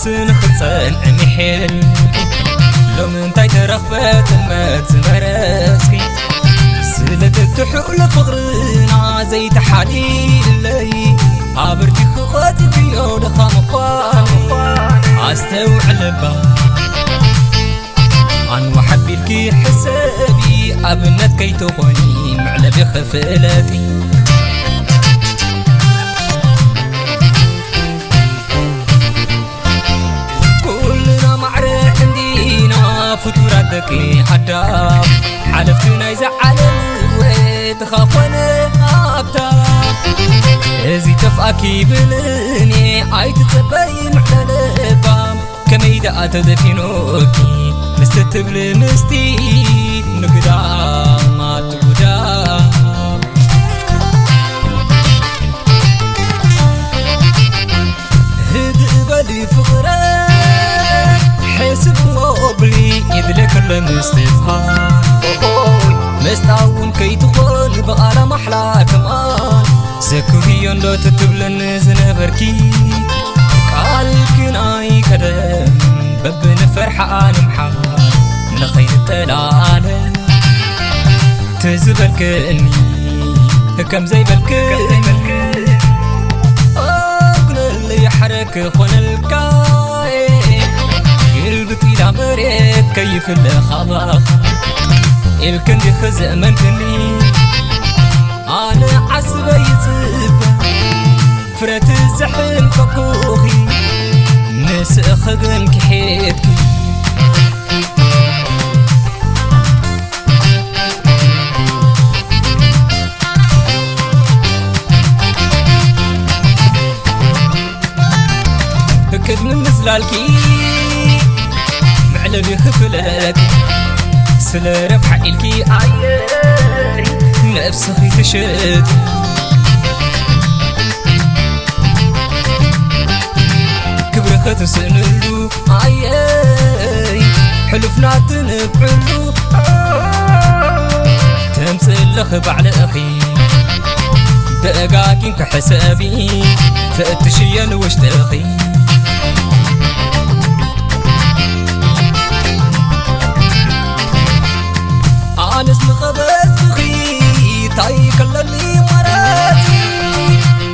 نفسن خلصن عميحل لو من تاي ترخبت المات زمرسكي سلت تحول فغرنا زي تحاليل لي عبرتي خخاتي بيو لخام خوان عستوع لبا عن وحبي لكي حسابي عبنت كي تغني معلى بخفلاتي كلنا معرح عندينا فتوراتك حدا حلفتنا يزعل الويت خافنا غابتا ازي تفاكي بلني عايت تبين معلى لبام كميدا تدفينوكي مستتبل مستي نقدا ما تقدا هدء بالي فقرك حسب موبلي يدلك المستفهام مستعون كي تخون بقالا محلا كمان زكوهيون لو تتبلن زنبركي قالك ناي كدم ببن فرحان محال من خير التلال تزبلك اني كم زي بالك اقن اللي يحرك خون الكاي قلبك الى مريت كيف الخلاخ الكندي خزق منكني انا عصبي يصب فرات الزحم فكوخي نسخن كحيتك هكذ من نزلالكي معلى بخفلك سلا ربح إلكي عياري نفسي تشد كبرك تسنلو عياري حلفنا تنبعلو تمثل لخ بعد أخي دقاقين كحسابي فتشين واشتاخي أنس مخبز بخي تاي كلني مراتي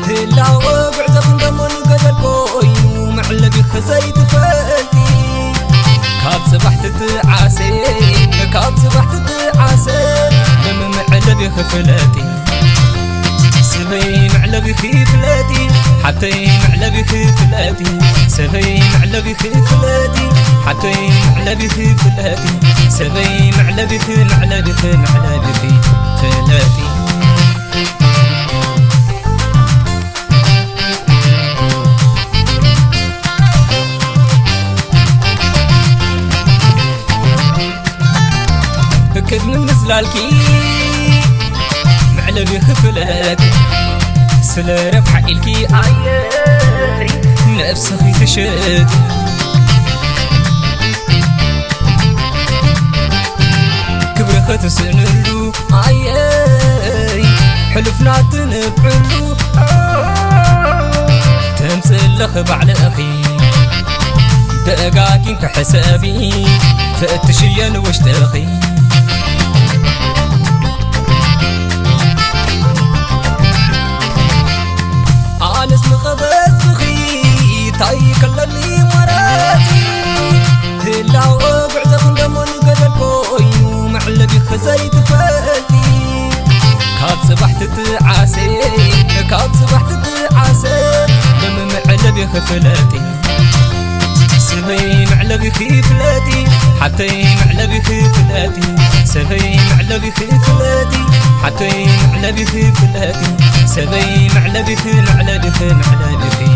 هلا وبعزف دمون قدر كوي معلى بخزي تفلتي كاب صبحت تعاسي كاب صبحت تعاسي لما معلى بخفلاتي سبي معلى بخفلاتي حتى معلى بخفلاتي سبي معلى بخفلاتي حتى معلى بخفلاتي سبي معلى بخفلاتي هكذ من نزلالكي معلى بخفلاتي سلا ربح إلكي عياري نفسي تشد كبرك تسنلو عياري حلفنا تنبعلو تمثل لخ بعد أخي دقاقين كحسابي فتشين واشتاخي أنس مخبز بخي تاي كلني مراتي هلا وبعزف دمون قدر كوي ومعلى بخزي تفلتي كاب صبحت تعاسي كاب صبحت تعاسي لما معلى بخفلاتي سبي معلى بخفلاتي حتى معلى بخفلاتي سبي معلى بخفلاتي حتى معلى بخفلاتي سبي معلى بخفلاتي